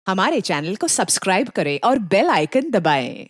हमारे चैनल को सब्सक्राइब करें और बेल आइकन दबाएं।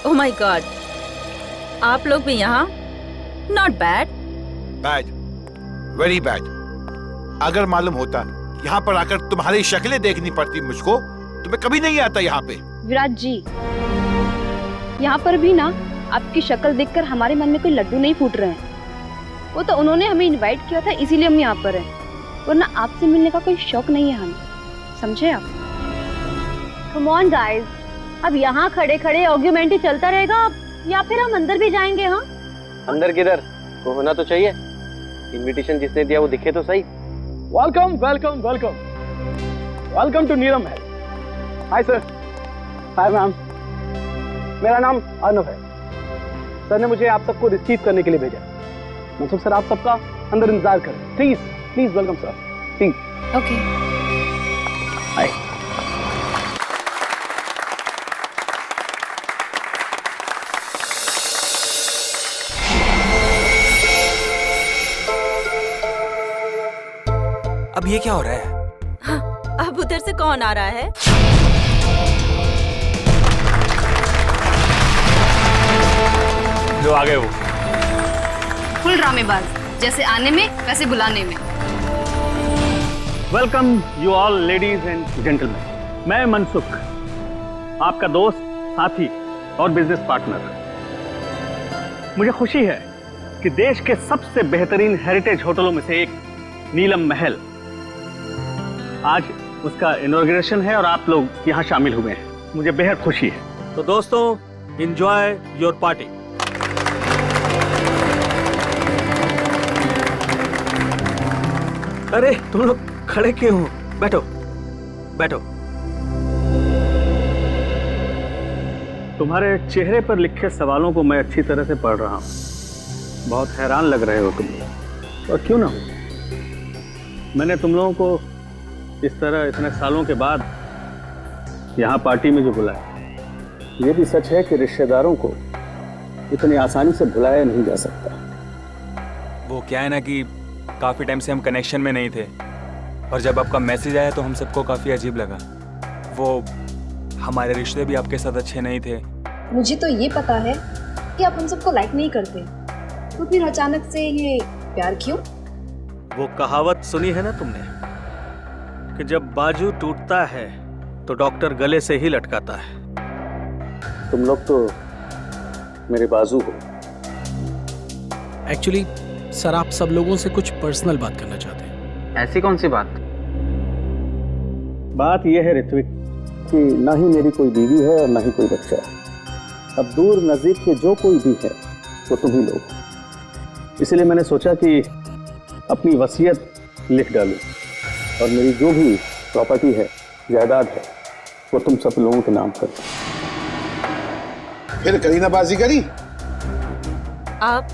ओह माय गॉड, आप लोग भी यहाँ? Not bad. Bad, very bad. अगर मालूम होता यहाँ पर आकर तुम्हारी शक्लें देखनी पड़ती मुझको तो मैं कभी नहीं आता यहाँ पे। विराट जी, यहाँ पर भी ना आपकी शक्ल देखकर हमारे मन में कोई लड्डू नहीं फूट रहे हैं। वो तो उन्होंने हमें इनवाइट किया था, इसीलिए हम यहाँ पर हैं, वरना आपसे मिलने का कोई शौक नहीं है हमें, समझे आप? कम ऑन गाइस, अब यहाँ खड़े खड़े आर्ग्यूमेंट ही चलता रहेगा या फिर हम अंदर भी जाएंगे? हाँ, अंदर किधर, वो होना तो चाहिए। इनविटेशन जिसने दिया वो दिखे तो सही। Welcome welcome welcome welcome to Neelam Mahal. Hi sir. Hi ma'am. मेरा नाम अर्नव है। सर ने मुझे आप सबको रिसीव करने के लिए भेजा। मनसुख सर, आप सबका अंदर इंतजार करें please. Please welcome sir, please. Okay. Hi. अब ये क्या हो रहा है? हाँ, अब उधर से कौन आ रहा है? जो आ गए वो फुल ड्रामेबाज, जैसे आने में वैसे बुलाने में। Welcome you all ladies and gentleman. मैं मनसुख, आपका दोस्त, साथी और बिजनेस पार्टनर। मुझे खुशी है कि देश के सबसे बेहतरीन हेरिटेज होटलों में से एक नीलम महल, आज उसका इनॉग्रेशन है और आप लोग यहाँ शामिल हुए हैं। मुझे बेहद खुशी है। तो दोस्तों, एंजॉय योर पार्टी। अरे तुम लोग खड़े क्यों हो? बैठो बैठो। तुम्हारे चेहरे पर लिखे सवालों को मैं अच्छी तरह से पढ़ रहा हूँ। बहुत हैरान लग रहे हो तुम लोग, और क्यों ना हो। मैंने तुम लोगों को इस तरह इतने सालों के बाद यहाँ पार्टी में जो बुलाया, ये भी सच है कि रिश्तेदारों को इतनी आसानी से भुलाया नहीं जा सकता। वो क्या है ना कि काफ़ी टाइम से हम कनेक्शन में नहीं थे, और जब आपका मैसेज आया तो हम सबको काफ़ी अजीब लगा। वो हमारे रिश्ते भी आपके साथ अच्छे नहीं थे। मुझे तो ये पता है कि आप हम सबको लाइक नहीं करते, तो फिर अचानक से ये प्यार क्यों? वो कहावत सुनी है ना तुमने कि जब बाजू टूटता है तो डॉक्टर गले से ही लटकाता है। तुम लोग तो मेरे बाजू हो। एक्चुअली सर, आप सब लोगों से कुछ पर्सनल बात करना चाहते हैं। ऐसी कौन सी बात? बात यह है ऋत्विक कि ना ही मेरी कोई बीवी है और ना ही कोई बच्चा है। अब दूर नजदीक के जो कोई भी है वो तुम ही लोग। इसलिए मैंने सोचा कि अपनी वसीयत लिख डालूं और मेरी जो भी प्रॉपर्टी है, जायदाद है, वो तुम सब लोगों के नाम कर दूं। फिर करीना बाजी करी? आप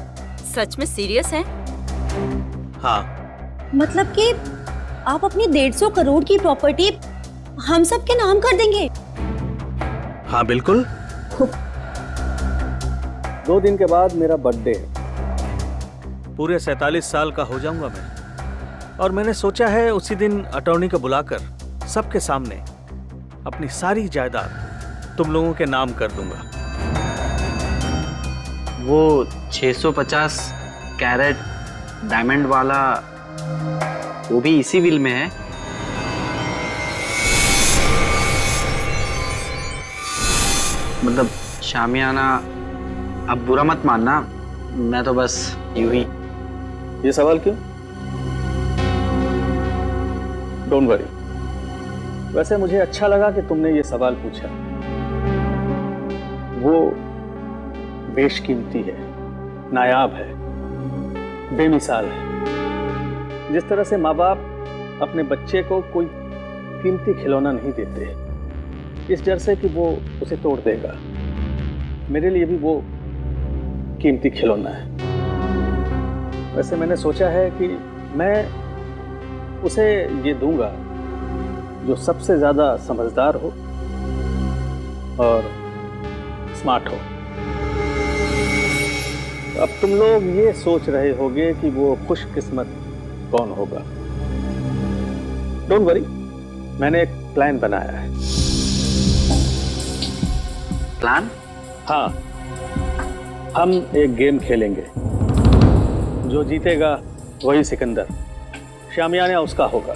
सच में सीरियस हैं? हाँ, मतलब कि आप अपनी 150 करोड़ की प्रॉपर्टी हम सब के नाम कर देंगे? हाँ बिल्कुल। 2 दिन के बाद मेरा बर्थडे है। पूरे 47 साल का हो जाऊंगा मैं, और मैंने सोचा है उसी दिन अटॉर्नी को बुलाकर सबके सामने अपनी सारी जायदाद तुम लोगों के नाम कर दूंगा। वो 650 कैरेट डायमंड वाला, वो भी इसी विल में है? मतलब शामियाना, अब बुरा मत मानना, मैं तो बस यूं ही। ये सवाल क्यों? Don't worry. वैसे मुझे अच्छा लगा कि तुमने ये सवाल पूछा। वो बेशकीमती है, नायाब है, बेमिसाल है। जिस तरह से माँ बाप अपने बच्चे को कोई कीमती खिलौना नहीं देते, इस डर से कि वो उसे तोड़ देगा, मेरे लिए भी वो कीमती खिलौना है। वैसे मैंने सोचा है कि मैं उसे ये दूंगा जो सबसे ज्यादा समझदार हो और स्मार्ट हो। अब तुम लोग ये सोच रहे होगे कि वो खुशकिस्मत कौन होगा। डोंट वरी, मैंने एक प्लान बनाया है। प्लान? हाँ, हम एक गेम खेलेंगे। जो जीतेगा वही सिकंदर, शामियाना उसका होगा।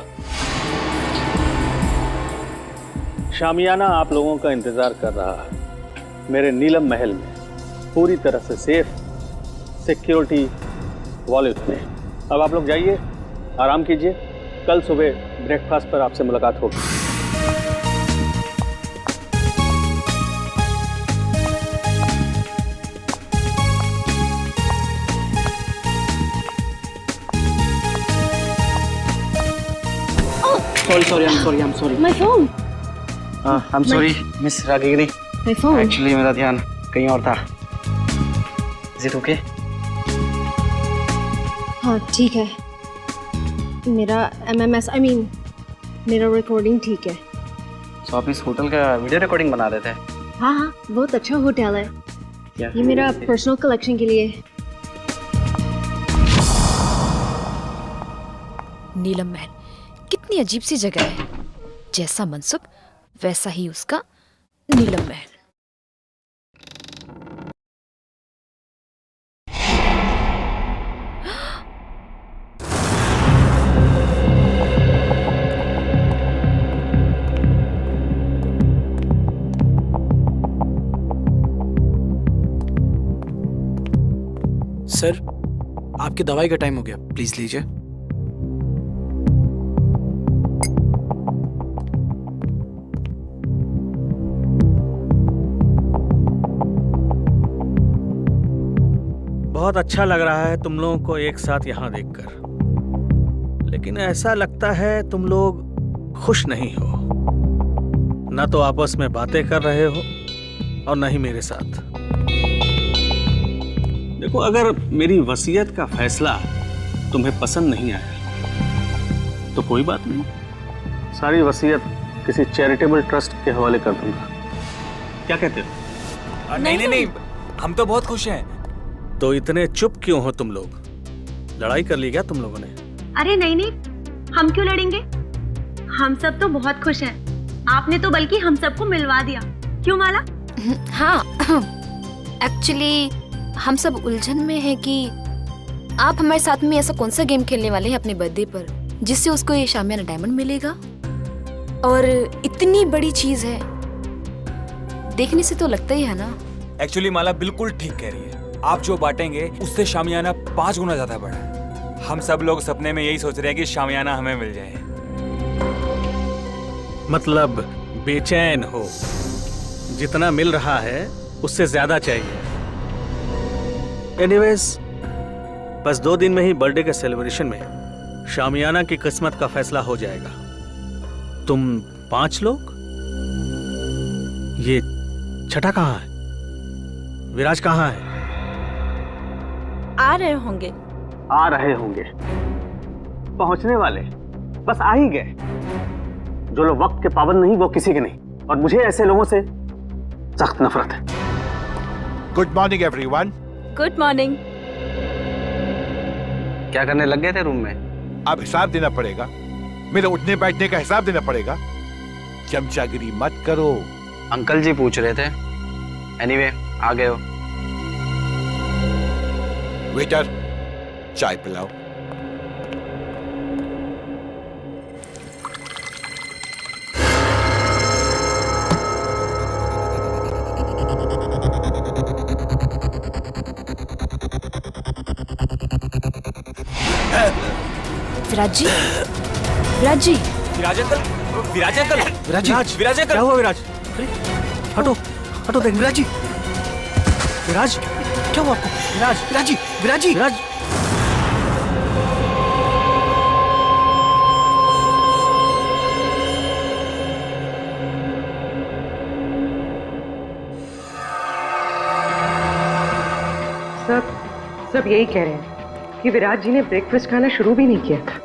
शामियाना आप लोगों का इंतजार कर रहा है मेरे नीलम महल में, पूरी तरह से सेफ, सिक्योरिटी वॉलेट में। अब आप लोग जाइए, आराम कीजिए। कल सुबह ब्रेकफास्ट पर आपसे मुलाकात होगी। I'm sorry. My phone. I'm sorry, miss Ragini. My phone. Actually मेरा ध्यान कहीं और था। Is it okay? हाँ ठीक है। मेरा MMS, मेरा रिकॉर्डिंग ठीक है। तो आप इस होटल का वीडियो रिकॉर्डिंग बना रहे थे? हाँ हाँ, बहुत अच्छा होटल है। क्या? ये मेरा पर्सनल कलेक्शन के लिए। नीलम महल कितनी अजीब सी जगह है। जैसा मनसुख वैसा ही उसका नीलम महल। सर, आपकी दवाई का टाइम हो गया, प्लीज लीजिए। बहुत अच्छा लग रहा है तुम लोगों को एक साथ यहाँ देखकर, लेकिन ऐसा लगता है तुम लोग खुश नहीं हो। ना तो आपस में बातें कर रहे हो और ना ही मेरे साथ। देखो, अगर मेरी वसीयत का फैसला तुम्हें पसंद नहीं आया तो कोई बात नहीं, सारी वसीयत किसी चैरिटेबल ट्रस्ट के हवाले कर दूंगा। क्या कहते हो? नहीं, हम तो बहुत खुश हैं। तो इतने चुप क्यों हो तुम लोग? लड़ाई कर ली क्या तुम लोगों ने? अरे नहीं, हम क्यों लड़ेंगे? हम सब तो बहुत खुश हैं। आपने तो बल्कि हम सबको मिलवा दिया, क्यों माला? हाँ, एक्चुअली हम सब उलझन में हैं कि आप हमारे साथ में ऐसा कौन सा गेम खेलने वाले हैं अपने बर्थडे पर जिससे उसको ये शामियाना डायमंड मिलेगा। और इतनी बड़ी चीज है, देखने से तो लगता ही है ना। एक्चुअली माला बिल्कुल ठीक कह रही है। आप जो बांटेंगे उससे शामियाना 5 गुना ज्यादा बड़ा है। हम सब लोग सपने में यही सोच रहे हैं कि शामियाना हमें मिल जाए। मतलब बेचैन हो, जितना मिल रहा है उससे ज्यादा चाहिए। एनीवेज, बस 2 दिन में ही बर्थडे के सेलिब्रेशन में शामियाना की किस्मत का फैसला हो जाएगा। तुम 5 लोग, ये छठा कहाँ है? विराज कहाँ है? आ रहे होंगे। आ रहे होंगे, पहुंचने वाले, बस आ ही गए। जो लोग वक्त के पाबंद नहीं वो किसी के नहीं, और मुझे ऐसे लोगों से सख्त नफरत है। Good morning everyone. Good morning. क्या करने लग गए थे रूम में? अब हिसाब देना पड़ेगा, मेरे उठने बैठने का हिसाब देना पड़ेगा। चमचागिरी मत करो। अंकल जी पूछ रहे थे। एनीवे, आ गए हो। वेटर, चाय पिलाओ। विराज जी, विराज जी, विराज अंकल, विराज अंकल, विराज अंकल। क्या हुआ विराज? अरे हटो हटो, देख विराज जी। विराज क्या हुआ आपको? विराज, विराज जी, विराज जी, विराज। सब यही कह रहे हैं कि विराज जी ने ब्रेकफास्ट खाना शुरू भी नहीं किया था।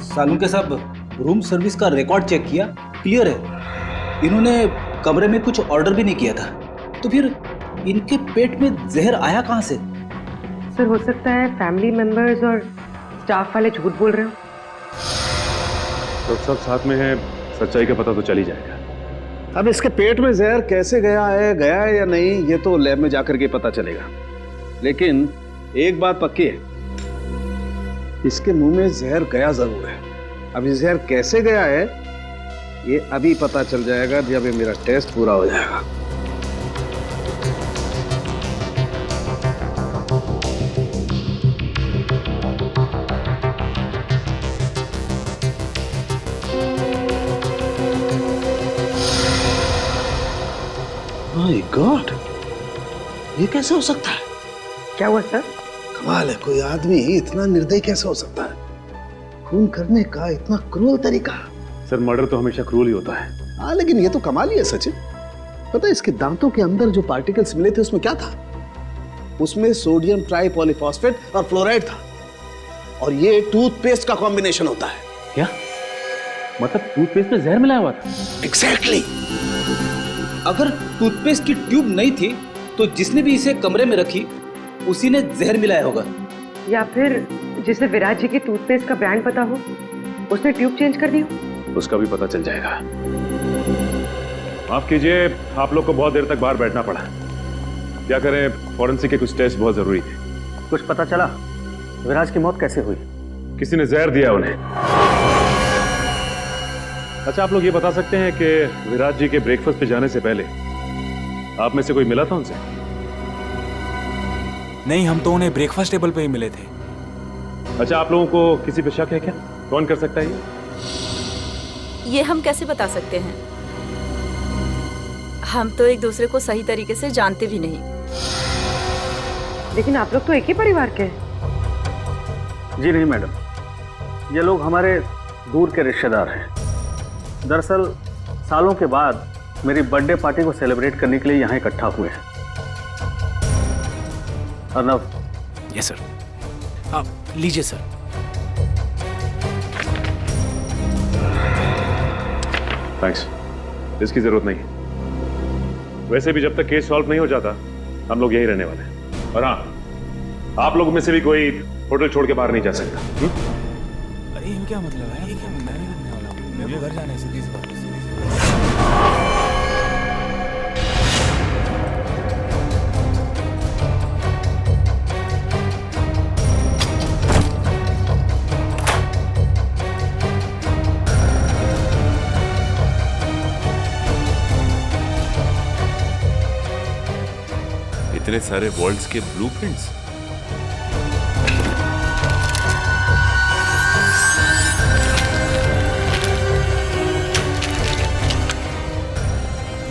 सालून के साहब, रूम सर्विस का रिकॉर्ड चेक किया, क्लियर है। इन्होंने कमरे में कुछ ऑर्डर भी नहीं किया था, तो फिर इनके पेट में जहर आया कहाँ से? सर, हो सकता है फैमिली मेंबर्स और स्टाफ वाले झूठ बोल रहे हो। तो सब साथ में है, सच्चाई का पता तो चल ही जाएगा। अब इसके पेट में जहर कैसे गया है या नहीं, ये तो लैब में जाकर के पता चलेगा। लेकिन एक बात पक्की है, इसके मुंह में जहर गया जरूर है। अब ये जहर कैसे गया है ये अभी पता चल जाएगा जब ये मेरा टेस्ट पूरा हो जाएगा। माय गॉड, ये कैसे हो सकता है? क्या हुआ सर? कमाल है, कोई आदमी इतना निर्दयी कैसे हो सकता है? खून करने का इतना क्रूर तरीका। सर, मर्डर तो हमेशा क्रूर ही होता है। हाँ, लेकिन ये तो कमाल ही है सचिन। पता है इसके दांतों के अंदर जो पार्टिकल्स मिले थे उसमें क्या था? उसमें सोडियम ट्राइपॉलीफॉस्फेट और फ्लोराइड था, और ये टूथपेस्ट का कॉम्बिनेशन होता है। क्या मतलब टूथपेस्ट में जहर मिलाया हुआ था? एग्जैक्टली। अगर टूथपेस्ट की ट्यूब नहीं थी तो जिसने भी इसे कमरे में रखी उसी ने जहर मिलाया होगा। या फिर जिसे विराज जी के टूथपेस्ट का ब्रांड पता हो उसने ट्यूब चेंज कर दी हो। उसका भी पता चल जाएगा। माफ कीजिए, आप लोग को बहुत देर तक बाहर बैठना पड़ा। क्या करें, फॉरेंसिक के कुछ टेस्ट बहुत जरूरी थे। कुछ पता चला विराज की मौत कैसे हुई? किसी ने जहर दिया उन्हें। अच्छा, आप लोग ये बता सकते हैं कि विराज जी के ब्रेकफास्ट पे जाने से पहले आप में से कोई मिला था उनसे? नहीं, हम तो उन्हें ब्रेकफास्ट टेबल पे ही मिले थे। अच्छा, आप लोगों को किसी पे शक है क्या? कौन कर सकता है ये हम कैसे बता सकते हैं? हम तो एक दूसरे को सही तरीके से जानते भी नहीं। लेकिन आप लोग तो एक ही परिवार के हैं। जी नहीं मैडम, ये लोग हमारे दूर के रिश्तेदार हैं। दरअसल सालों के बाद मेरी बर्थडे पार्टी को सेलिब्रेट करने के लिए यहाँ इकट्ठा हुए हैं। अर्नव। Yes sir. आप लीजिए सर। थैंक्स, इसकी जरूरत नहीं। वैसे भी जब तक केस सॉल्व नहीं हो जाता हम लोग यहीं रहने वाले हैं। और हाँ, आप लोगों में से भी कोई होटल छोड़ के बाहर नहीं जा सकता। अरे ये क्या मतलब है? ये क्या मैं नहीं करने वाला हूँ, मेरे को घर जाना है, सीधी सी बात है। इतने सारे वर्ल्ड्स के ब्लूप्रिंट्स।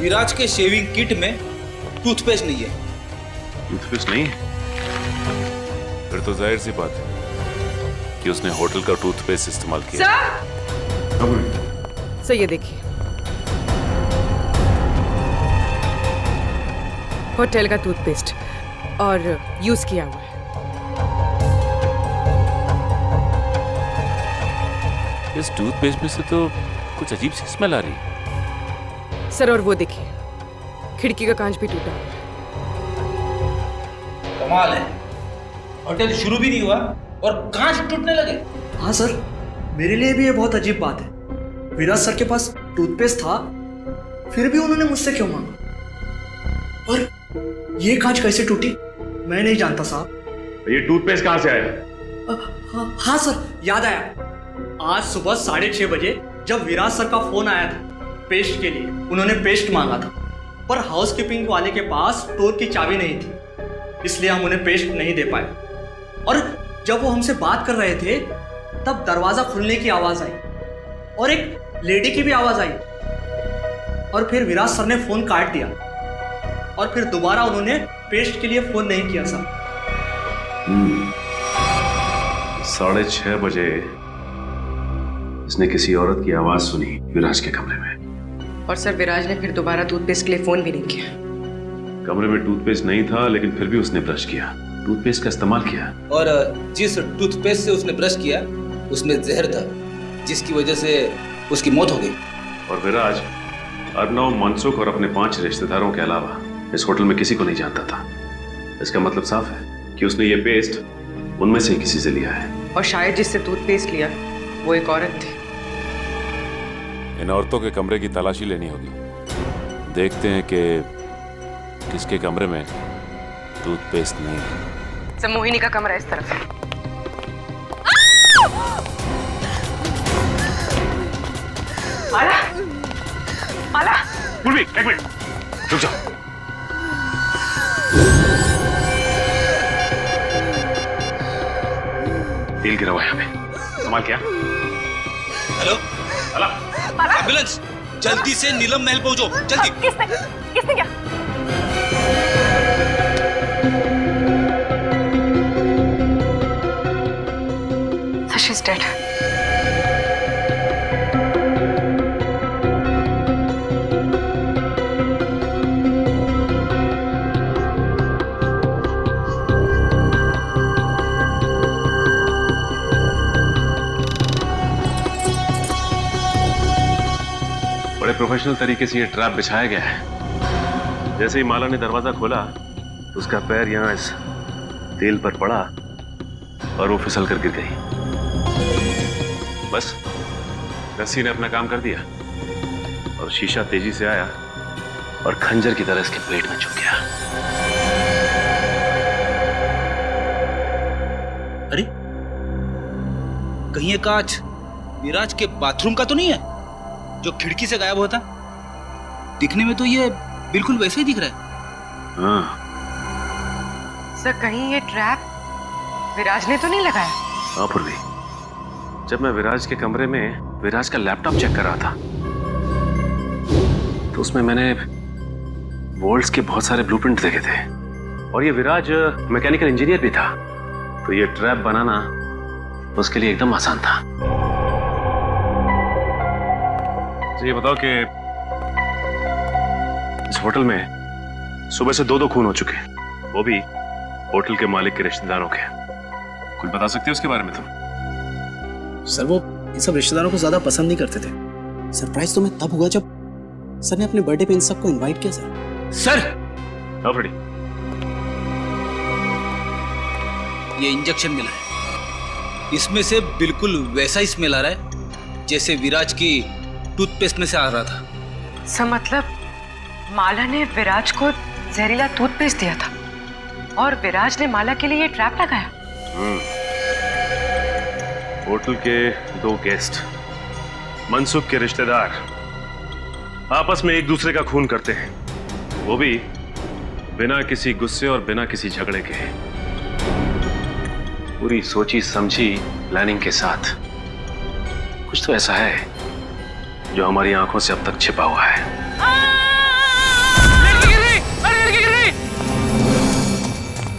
विराज के शेविंग किट में टूथपेस्ट नहीं है। टूथपेस्ट नहीं है? फिर तो जाहिर सी बात है कि उसने होटल का टूथपेस्ट इस्तेमाल किया। सर ये देखिए, होटल का टूथपेस्ट और यूज किया हुआ है। इस टूथपेस्ट में से तो कुछ अजीब सी स्मेल आ रही है। सर और वो देखिए, खिड़की का कांच भी टूटा हुआ है। कमाल है, होटल शुरू भी नहीं हुआ और कांच टूटने लगे। हाँ सर, मेरे लिए भी ये बहुत अजीब बात है। विराज सर के पास टूथपेस्ट था, फिर भी उन्होंने मुझसे क्यों मांगा? और ये कांच कैसे टूटी मैं नहीं जानता साहब। ये टूथपेस्ट कहाँ से आया? हाँ सर, याद आया। आज सुबह 6:30 बजे जब विराज सर का फोन आया था पेस्ट के लिए, उन्होंने पेस्ट मांगा था, पर हाउसकीपिंग वाले के पास स्टोर की चाबी नहीं थी, इसलिए हम उन्हें पेस्ट नहीं दे पाए। और जब वो हमसे बात कर रहे थे तब दरवाजा खुलने की आवाज आई और एक लेडी की भी आवाज आई, और फिर विराज सर ने फोन काट दिया और फिर दोबारा उन्होंने पेस्ट के लिए फोन नहीं किया सर। 6:30 बजे इसने किसी औरत की आवाज सुनी विराज के कमरे में, और सर विराज ने फिर दोबारा टूथपेस्ट के लिए फोन भी नहीं किया। कमरे में टूथपेस्ट नहीं था लेकिन फिर भी उसने ब्रश किया, टूथपेस्ट का इस्तेमाल किया। और जिस टूथपेस्ट से उसने ब्रश किया उसमें जहर था, जिसकी वजह से उसकी मौत हो गई। और विराज अर्नव, मनसुख और अपने 5 रिश्तेदारों के अलावा इस होटल में किसी को नहीं जानता था। इसका मतलब साफ है कि उसने ये पेस्ट उनमें से किसी से लिया है। और शायद जिससे टूथपेस्ट लिया वो एक औरत थी। इन औरतों के कमरे की तलाशी लेनी होगी। देखते हैं कि किसके कमरे में टूथपेस्ट नहीं है। सर मोहिनी का कमरा इस तरफ है। आला, आला। गुरमीत, एक मिनट, रुक जाओ। तेल गिरा हुआ है यहाँ पे, संभाल क्या? हेलो, अला, एम्बुलेंस, जल्दी से नीलम महल पहुंचो, जल्दी। किसने क्या? She's dead. बड़े प्रोफेशनल तरीके से ये ट्रैप बिछाया गया है। जैसे ही माला ने दरवाजा खोला उसका पैर यहाँ इस तेल पर पड़ा और वो फिसल कर गिर गई। बस रस्सी ने अपना काम कर दिया और शीशा तेजी से आया और खंजर की तरह इसके पेट में चुभ गया। अरे कहीं ये कांच विराज के बाथरूम का तो नहीं है जो खिड़की से गायब हुआ था? दिखने में तो ये बिल्कुल वैसे ही दिख रहा है। हाँ सर कहीं ये ट्रैप विराज ने तो नहीं लगाया? हाँ पूर्वी, जब मैं विराज के कमरे में विराज का लैपटॉप चेक कर रहा था तो उसमें मैंने वर्ल्ड्स के बहुत सारे ब्लूप्रिंट देखे थे और ये विराज मैकेनिकल इंजीनियर भी था, तो ये ट्रैप बनाना उसके लिए एकदम आसान था। तो ये बताओ कि इस होटल में सुबह से 2 खून हो चुके हैं, वो भी होटल के मालिक के रिश्तेदारों के। कुछ बता सकते हो उसके बारे में तुम? सर वो इन सब रिश्तेदारों को ज्यादा पसंद नहीं करते थे, सरप्राइज तो मैं तब हुआ जब सर ने अपने बर्थडे पे इन सबको इनवाइट किया सर। ऑलरेडी ये इंजेक्शन मिला है, इसमें से बिल्कुल वैसा ही स्मेल आ रहा है जैसे विराज की टूथपेस्ट में से आ रहा था। सर मतलब माला ने विराज को जहरीला टूथपेस्ट दिया था और विराज ने माला के लिए ये ट्रैप लगाया। होटल के 2 गेस्ट मनसुख के रिश्तेदार आपस में एक दूसरे का खून करते हैं, वो भी बिना किसी गुस्से और बिना किसी झगड़े के, पूरी सोची समझी प्लानिंग के साथ। कुछ तो ऐसा है जो हमारी आंखों से अब तक छिपा हुआ है।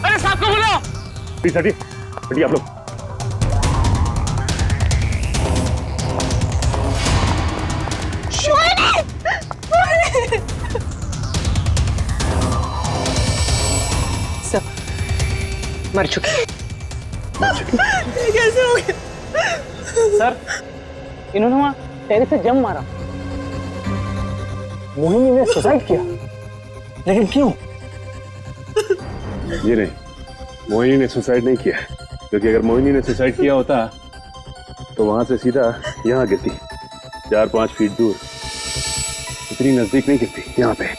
अरे साहब को बुलाओ। प्लीज हटिए आप लोग। सब मर चुके। कैसे हो गया? सर इन्होंने वहां टेरिस से जंप मारा। मोहिनी ने सुसाइड किया, लेकिन क्यों? ये नहीं, मोहिनी ने सुसाइड नहीं किया, क्योंकि अगर मोहिनी ने सुसाइड किया होता तो वहां से सीधा यहाँ गिरती, 4-5 फीट दूर, इतनी नजदीक नहीं गिरती। यहाँ पे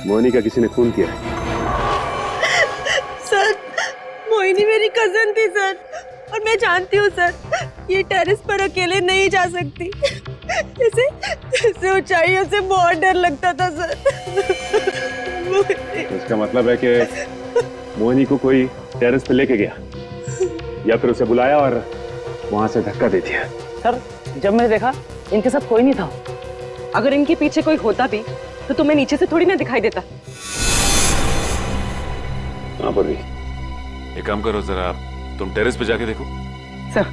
मोहिनी का किसी ने खून किया है। सर मोहिनी मेरी कजन थी सर, और मैं जानती हूँ सर ये टेरेस पर अकेले नहीं जा सकती, इसे ऊंचाइयों से बहुत डर लगता था सर। इसका मतलब है कि मोहिनी को कोई टेरेस पे लेके गया या फिर उसे बुलाया और वहां से धक्का दे दिया। सर जब मैंने देखा इनके साथ कोई नहीं था, अगर इनके पीछे कोई होता भी तो तुम्हें नीचे से थोड़ी ना दिखाई देता। हाँ पर भी एक काम करो, जरा तुम टेरेस पे जाके देखो। सर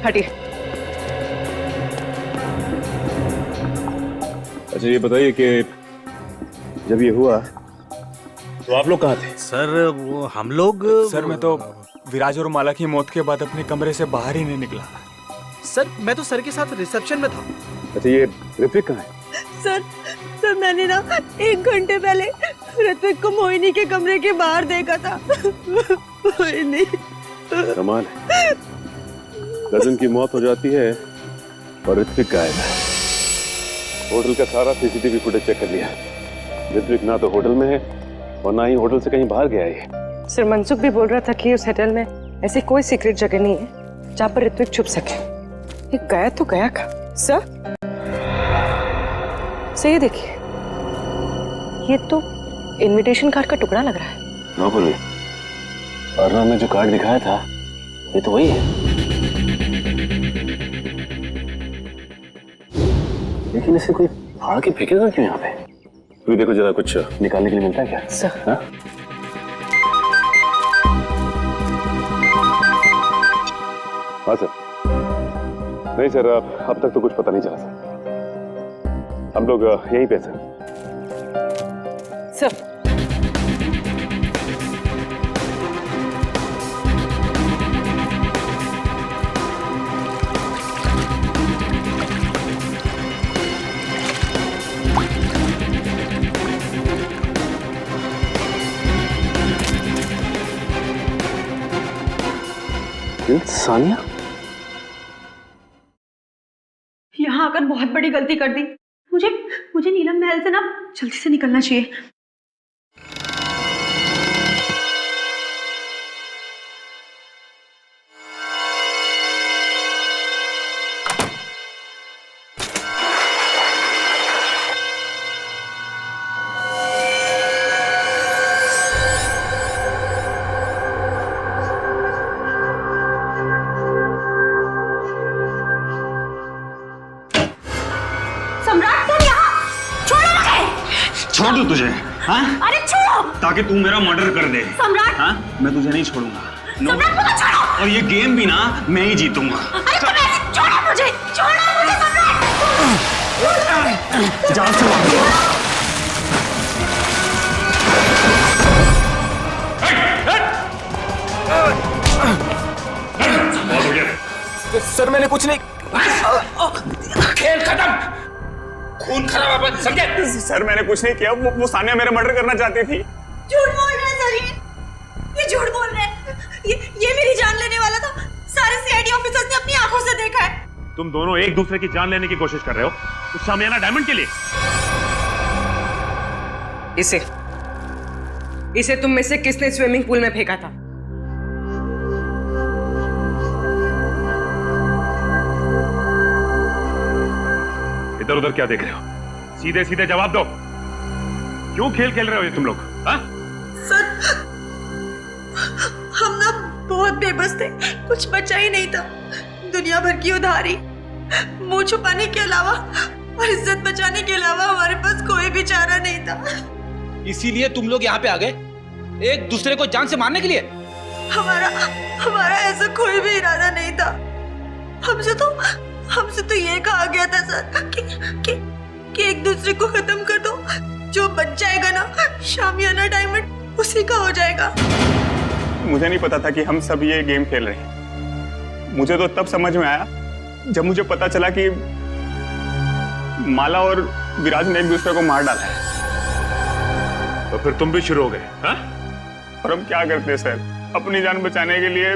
हटिए। अच्छा ये बताइए कि जब ये हुआ तो आप लोग कहाँ थे? सर वो हम लोग, सर मैं तो विराज और माला की मौत के बाद अपने कमरे से बाहर ही नहीं निकला। सर मैं तो सर के साथ रिसेप्शन में था। अच्छा ये ऋत्विक कहाँ है? सर मैंने ना 1 घंटे पहले ऋत्विक को मोहिनी के कमरे के बाहर देखा था। मोहिनी कमाल है, कजन की मौत हो जाती है और ऋत्विक गायब है। होटल का सारा सीसीटीवी फुटेज चेक कर लिया, ऋत्विक ना तो होटल में है और ना ही होटल से कहीं बाहर गया है। सर मनसुख भी बोल रहा था कि उस होटल में ऐसी कोई सीक्रेट जगह नहीं है जहाँ पर ऋत्विक छुप सके। ये गया तो गया का सर ये देखिए, ये तो इनविटेशन कार्ड का टुकड़ा लग रहा है। ना बोलिए, अर्णव ने जो कार्ड दिखाया था ये तो वही है, लेकिन इसे कोई फाड़ के फेंकेगा क्यों यहाँ पे? कोई देखो जरा, कुछ निकालने के लिए मिलता है क्या? सर हाँ? हाँ सर। नहीं सर, अब तक तो कुछ पता नहीं चला सर, हम लोग यहीं पे सर। सर सानिया यहाँ आकर बहुत बड़ी गलती कर दी। मुझे नीलम महल से ना जल्दी से निकलना चाहिए। छोड़ दूं तुझे? हाँ? अरे छोड़ो! ताकि तू मेरा मर्डर कर दे। सम्राट! हाँ? मैं तुझे नहीं छोड़ूंगा। सम्राट मुझे छोड़ो! और ये गेम भी ना मैं ही जीतूंगा। अरे तुम ऐसे छोड़ो मुझे सम्राट! जान से सर मैंने कुछ नहीं। खून खराब है, समझे? सर मैंने कुछ नहीं किया, वो सानिया मेरा मर्डर करना चाहती थी। झूठ बोल रहे हैं सर, ये झूठ बोल रहे हैं। ये मेरी जान लेने वाला था। सारे सीआईडी ऑफिसर्स ने अपनी आंखों से देखा है। तुम दोनों एक दूसरे की जान लेने की कोशिश कर रहे हो उस शामियाना डायमंड के लिए। इसे तुम में से किसने स्विमिंग पूल में फेंका था? इधर उधर क्या देख रहे हो? सीधे सीधे जवाब दो। क्यों खेल खेल रहे हो ये तुम लोग? हाँ? सर हम ना बहुत बेबस थे, कुछ बचा ही नहीं था। दुनिया भर की उधारी, मुंह छुपाने के अलावा और इज्जत बचाने के अलावा हमारे पास कोई भी चारा नहीं था। इसीलिए तुम लोग यहाँ पे आ गए, एक दूसरे को जान से मारने के लिए? हमारा ऐसा कोई भी इरादा नहीं था। हमसे तो ये कहा गया था सर कि एक दूसरे को खत्म कर दो, जो बच जाएगा ना शामियाना डायमंड उसी का हो जाएगा। मुझे नहीं पता था कि हम सब ये गेम खेल रहे हैं। मुझे तो तब समझ में आया जब मुझे पता चला कि माला और विराज ने एक दूसरे को मार डाला है। तो फिर तुम भी शुरू हो गए? हाँ? और हम क्या करते सर, अपनी जान बचाने के लिए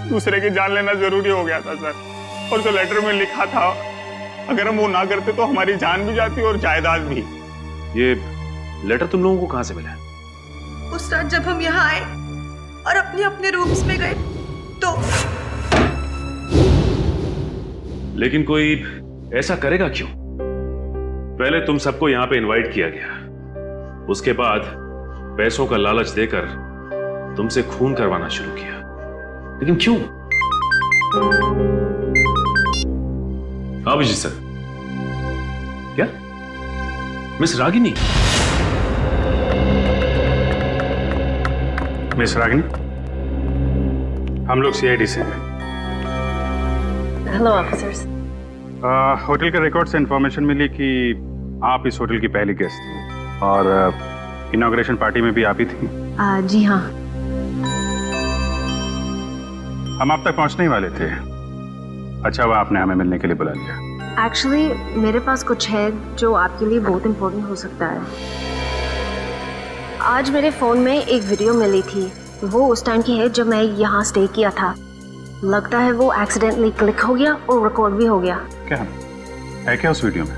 दूसरे की जान लेना जरूरी हो गया था सर। और जो लेटर में लिखा था, अगर हम वो ना करते तो हमारी जान भी जाती और जायदाद भी। ये लेटर तुम लोगों को कहां से मिला? उस रात जब हम यहाँ आए और अपने अपने रूम्स में गए तो। लेकिन कोई ऐसा करेगा क्यों? पहले तुम सबको यहां पे इनवाइट किया गया, उसके बाद पैसों का लालच देकर तुमसे खून करवाना शुरू किया। लेकिन क्यों? अभिजीत सर, क्या मिस रागिनी? मिस रागिनी, हम लोग सीआईडी से हैं। Hello officers. होटल के रिकॉर्ड से इंफॉर्मेशन मिली कि आप इस होटल की पहली गेस्ट थी और इनॉग्रेशन पार्टी में भी आप ही थी। जी हाँ। हम आप तक पहुंचने ही वाले थे। अच्छा हुआ आपने हमें मिलने के लिए बुला लिया। एक्चुअली मेरे पास कुछ है जो आपके लिए बहुत इम्पोर्टेंट हो सकता है। आज मेरे फ़ोन में एक वीडियो मिली थी, वो उस टाइम की है जब मैं यहाँ स्टे किया था। लगता है वो एक्सीडेंटली क्लिक हो गया और रिकॉर्ड भी हो गया। क्या है क्या उस वीडियो में?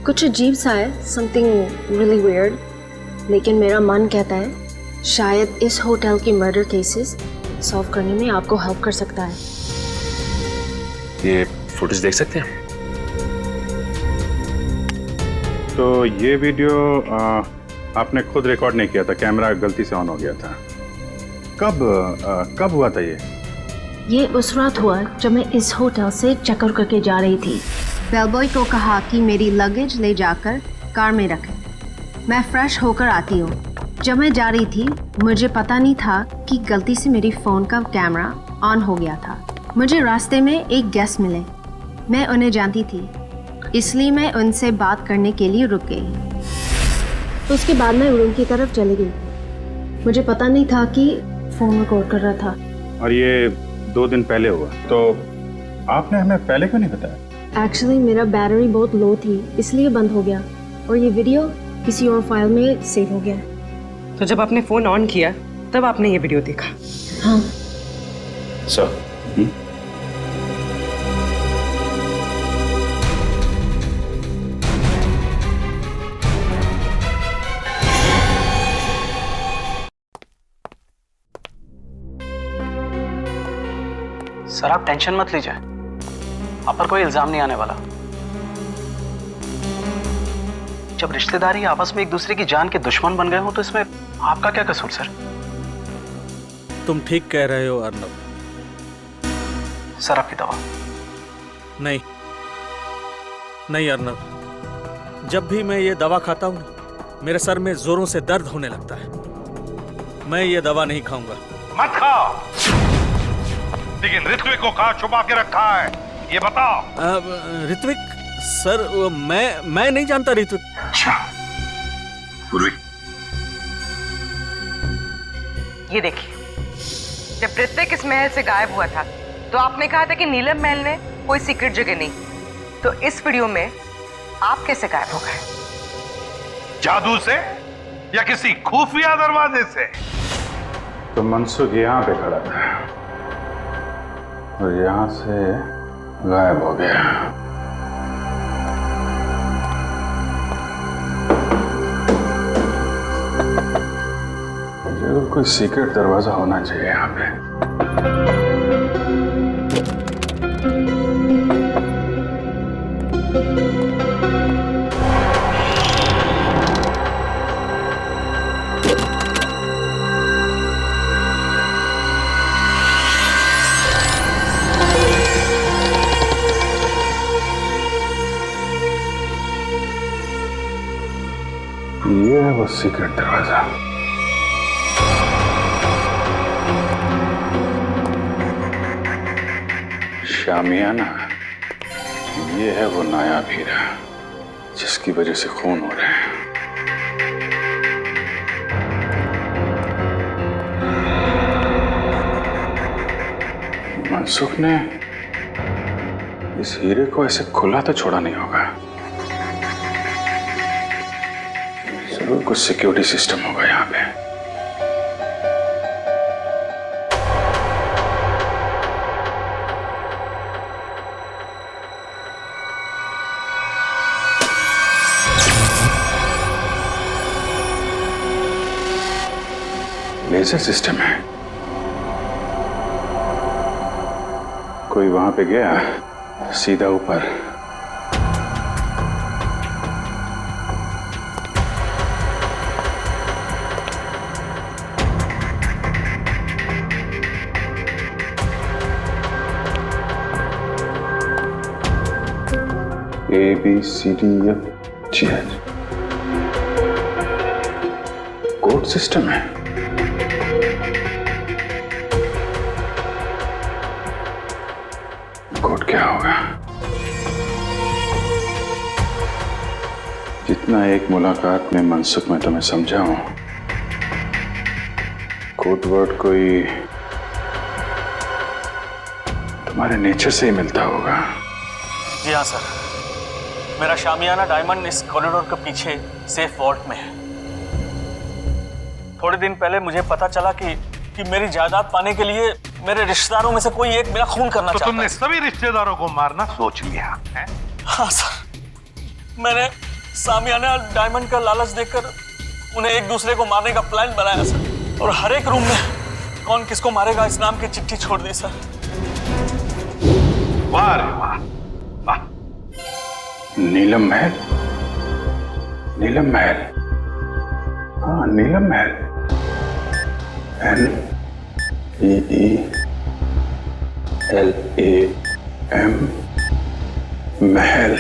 कुछ अजीब सा है, समथिंग रियली वियर्ड। लेकिन मेरा मन कहता है शायद इस होटल की मर्डर केसेस सॉल्व करने में आपको हेल्प कर सकता है। ये फुटेज देख सकते हैं? तो ये वीडियो आपने खुद रिकॉर्ड नहीं किया था, कैमरा गलती से ऑन हो गया था। कब हुआ था ये उस रात हुआ जब मैं इस होटल से चक्कर करके जा रही थी। बेलबॉय को कहा कि मेरी लगेज ले जाकर कार में रखें, मैं फ्रेश होकर आती हूँ। जब मैं जा रही थी मुझे पता नहीं था कि गलती से मेरी फ़ोन का कैमरा ऑन हो गया था। मुझे रास्ते में एक गेस्ट मिले, मैं उन्हें जानती थी, इसलिए मैं उनसे बात करने के लिए रुक गई। उसके बाद मैं रूम की तरफ चली गई। मुझे पता नहीं था कि फ़ोन रिकॉर्ड कर रहा था। और ये 2 दिन पहले हुआ, तो आपने हमें पहले क्यों नहीं बताया? एक्चुअली मेरा बैटरी बहुत लो थी इसलिए बंद हो गया और ये वीडियो किसी और फाइल में सेव हो गया। तो जब आपने फोन ऑन किया तब आपने ये वीडियो देखा? हाँ सर। सर आप टेंशन मत लीजिए, आप पर कोई इल्जाम नहीं आने वाला। जब रिश्तेदारी आपस में एक दूसरे की जान के दुश्मन बन गए हो तो इसमें आपका क्या कसूर सर? तुम ठीक कह रहे हो अर्नब। सर आपकी दवा। नहीं अर्नब, जब भी मैं ये दवा खाता हूँ मेरे सर में जोरों से दर्द होने लगता है। मैं ये दवा नहीं खाऊंगा। मत खाओ, लेकिन ऋत्विक को कहाँ छुपा के रखा है ये बताओ। ऋत्विक सर, मैं नहीं जानता ऋत्विक। अच्छा पूर्वी, ये देखिए, जब ऋत्विक इस महल से गायब हुआ था तो आपने कहा था कि नीलम महल में कोई सीक्रेट जगह नहीं। तो इस वीडियो में आप कैसे गायब हो गए? जादू से या किसी खुफिया दरवाजे से? तो मनसुख यहां पे खड़ा था और यहां से गायब हो गया। जरूर कोई सीक्रेट दरवाजा होना चाहिए यहां पे। ये है वो सीक्रेट दरवाजा। शामियाना, ये है वो नायाब हीरा जिसकी वजह से खून हो रहे हैं। मनसुख ने इस हीरे को ऐसे खुला तो छोड़ा नहीं होगा। जरूर कुछ सिक्योरिटी सिस्टम होगा यहाँ पे। लेजर सिस्टम है। कोई वहां पे गया सीधा ऊपर। ABCDFGH कोड सिस्टम है। कोड क्या होगा? जितना एक मुलाकात में मनसुख में तुम्हें समझा हूं, कोड वर्ड कोई तुम्हारे नेचर से ही मिलता होगा। जी हाँ सर, मेरा शामियाना डायमंड इस कॉरिडोर के पीछे सेफ वॉल्ट में है। थोड़े दिन पहले मुझे पता चला कि मेरी जायदाद पाने के लिए मेरे रिश्तेदारों में से कोई एक मेरा खून करना चाहता है। तुमने सभी रिश्तेदारों को मारना सोच लिया है? हाँ सर, मैंने शामियाना डायमंड का लालच देकर उन्हें एक दूसरे को मारने का प्लान बनाया सर, और हर एक रूम में कौन किसको मारेगा इस नाम की चिट्ठी छोड़ दी सर। वाह रे वाह, वाह। नीलम महल, नीलम महल, हाँ नीलम महल, NEELAM महल।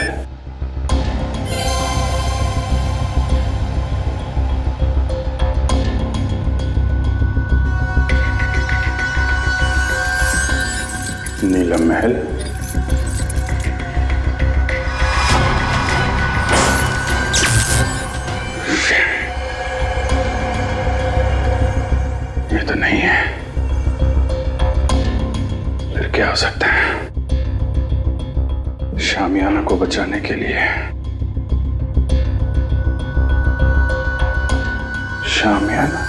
नीलम महल, ये तो नहीं है। फिर क्या हो सकता है? शामियाना को बचाने के लिए शामियाना।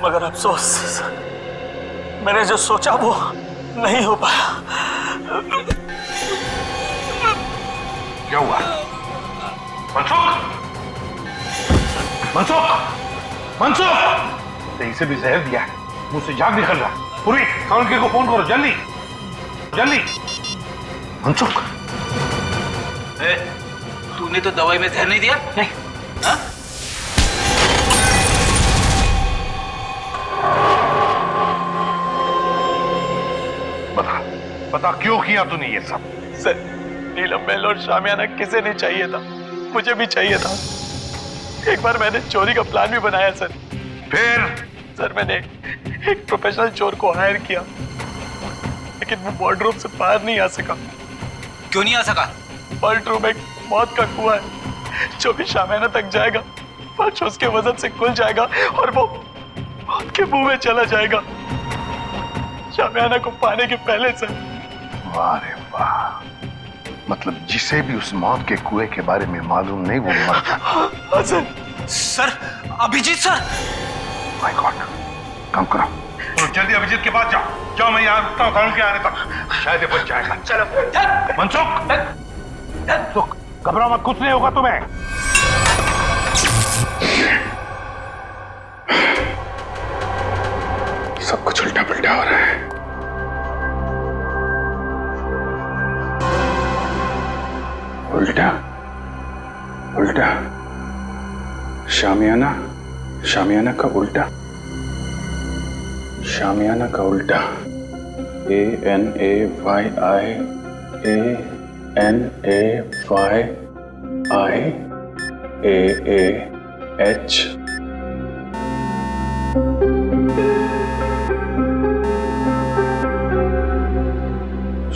मगर अफसोस, मैंने जो सोचा वो नहीं हो पाया। क्या हुआ? मनसुख, मनसुख, मनसुख! सही से भी जहर दिया है, मुझसे झाग निकल रहा। पूरी काउंटर को फोन करो जल्दी, जल्दी। मनसुख, तूने तो दवाई में जहर नहीं दिया? नहीं। हाँ? बता, बता क्यों किया तूने ये सब? सर, नीलम महल और शामियाना किसे नहीं चाहिए था, मुझे भी चाहिए था। एक बार मैंने चोरी का प्लान भी बनाया सर। फिर? सर, मैंने एक प्रोफेशनल चोर को हायर किया, लेकिन वो वार्डरोब से बाहर नहीं आ सका। क्यों नहीं आ सका? वार्डरोब एक मौत का कुआं है, जो भी शामियाना तक जाएगा फर्श उसके वजन से खुल जाएगा और वो मौत के मुंह में चला जाएगा, शामियाना को पाने के पहले सर। वाह रे वाह, मतलब जिसे भी उस मौत के कुएं के बारे में मालूम नहीं वो मर जाता। Sir Abhijeet sir. My God, काम करो। तो जल्दी अभिजीत के पास जाओ। जाओ, मैं यहाँ रुकता हूँ के आने तक। शायद ये बच जाएगा। चलो मनसुख, घबराओ मत, कुछ नहीं होगा तुम्हें। सब कुछ उल्टा पुल्टा हो रहा है। उल्टा उल्टा, शामियाना, शामियाना का उल्टा, शामियाना का उल्टा। ANAYIANAYIAH।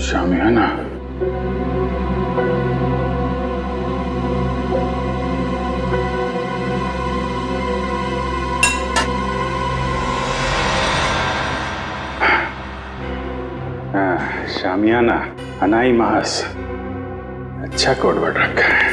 शामियाना। शामियाना, अनाई मास, अच्छा कोडवर्ड रखा है।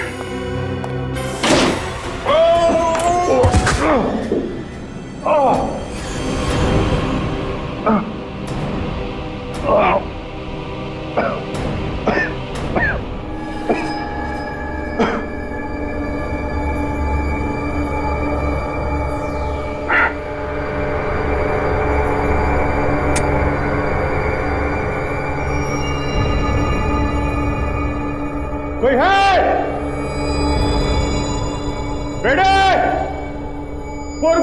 कोई है? रेडी? पुर।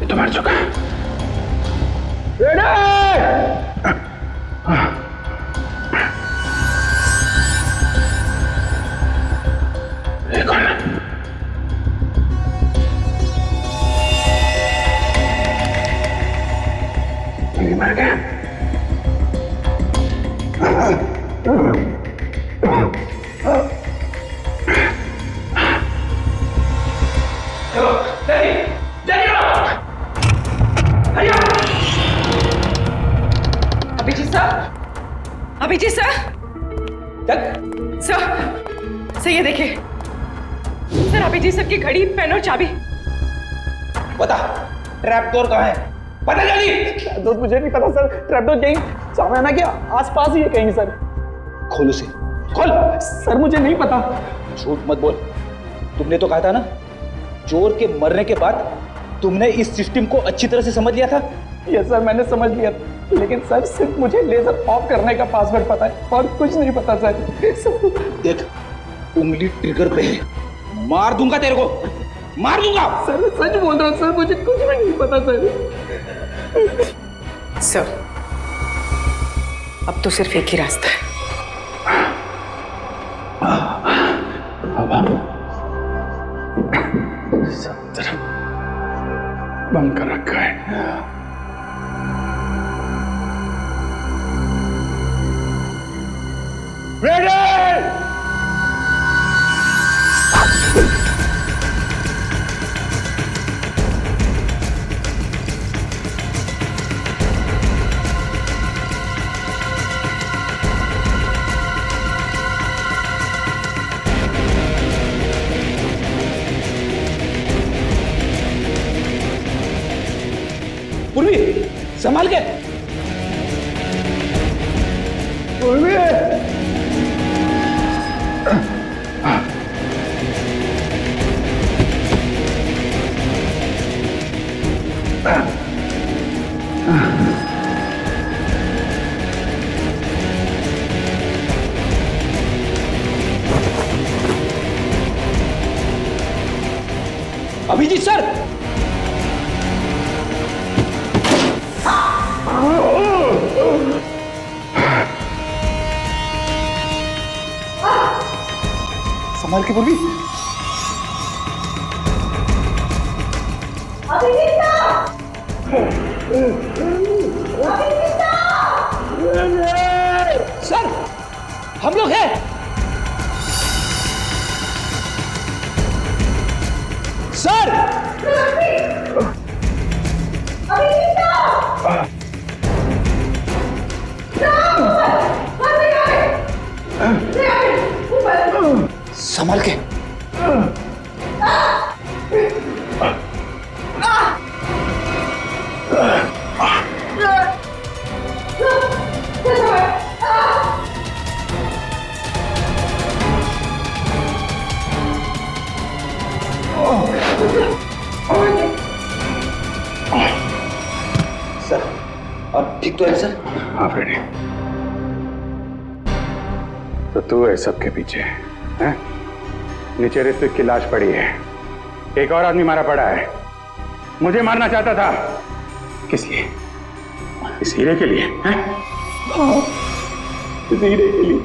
ये तो मर चुका है। रेडी? ये कौन है? ये मर गया। Abhijeet sir, Abhijeet sir, sir ये देखिए सर, अभिजीत सर की घड़ी, पेन और चाबी। बता, ट्रैप डोर कहाँ है? पता जल्दी। दोस्त मुझे नहीं पता सर, ट्रैपडोर कहीं शामियाना के आसपास ही है कहीं सर। खोल उसे, खोल। सर मुझे नहीं पता। झूठ मत बोल, तुमने तो कहा था ना चोर के मरने के बाद तुमने इस सिस्टम को अच्छी तरह से समझ लिया था। यस सर, मैंने समझ लिया, लेकिन सर सिर्फ मुझे लेजर ऑफ करने का पासवर्ड पता है और कुछ नहीं पता सर। देख, उंगली ट्रिगर पे है, मार दूंगा तेरे को, मार दूंगा। सर मैं सच बोल रहा हूँ सर, मुझे कुछ भी नहीं पता सर, अब तो सिर्फ एक ही रास्ता है। सब तरफ बंद कर रखा है। रेडी? पूर्वी, संभाल के। पूर्वी, अभिजीत सर, संभाल के पूर्वी। सर हम लोग हैं। सर संभल के। सर अब ठीक तो है सर? हाँ फ्रेडी, तो तू है सबके पीछे हैं? नीचे ऋत्विक की लाश पड़ी है, एक और आदमी मारा पड़ा है, मुझे मारना चाहता था। किस लिए? इस हीरे के लिए हैं? इस हीरे के लिए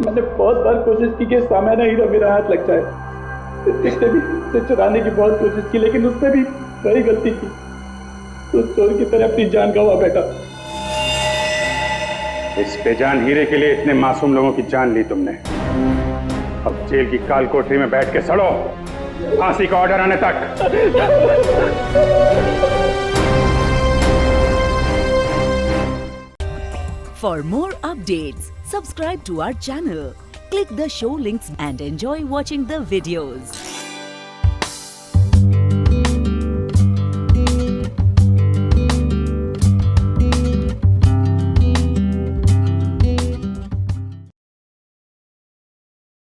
मैंने बहुत बार कोशिश की कि सामान्य हीरा मेरा हाथ लग जाए। ऋत्विक ने भी उसे चुराने की बहुत कोशिश की, लेकिन उसने भी वही गलती की, तो चोर की तरह अपनी जान गंवा बैठा। इस बेजान हीरे के लिए इतने मासूम लोगों की जान ली तुमने। अब जेल की काल कोठरी में बैठ के सड़ो, फांसी का ऑर्डर आने तक। For more updates, subscribe to our channel, click the show links and enjoy watching the videos.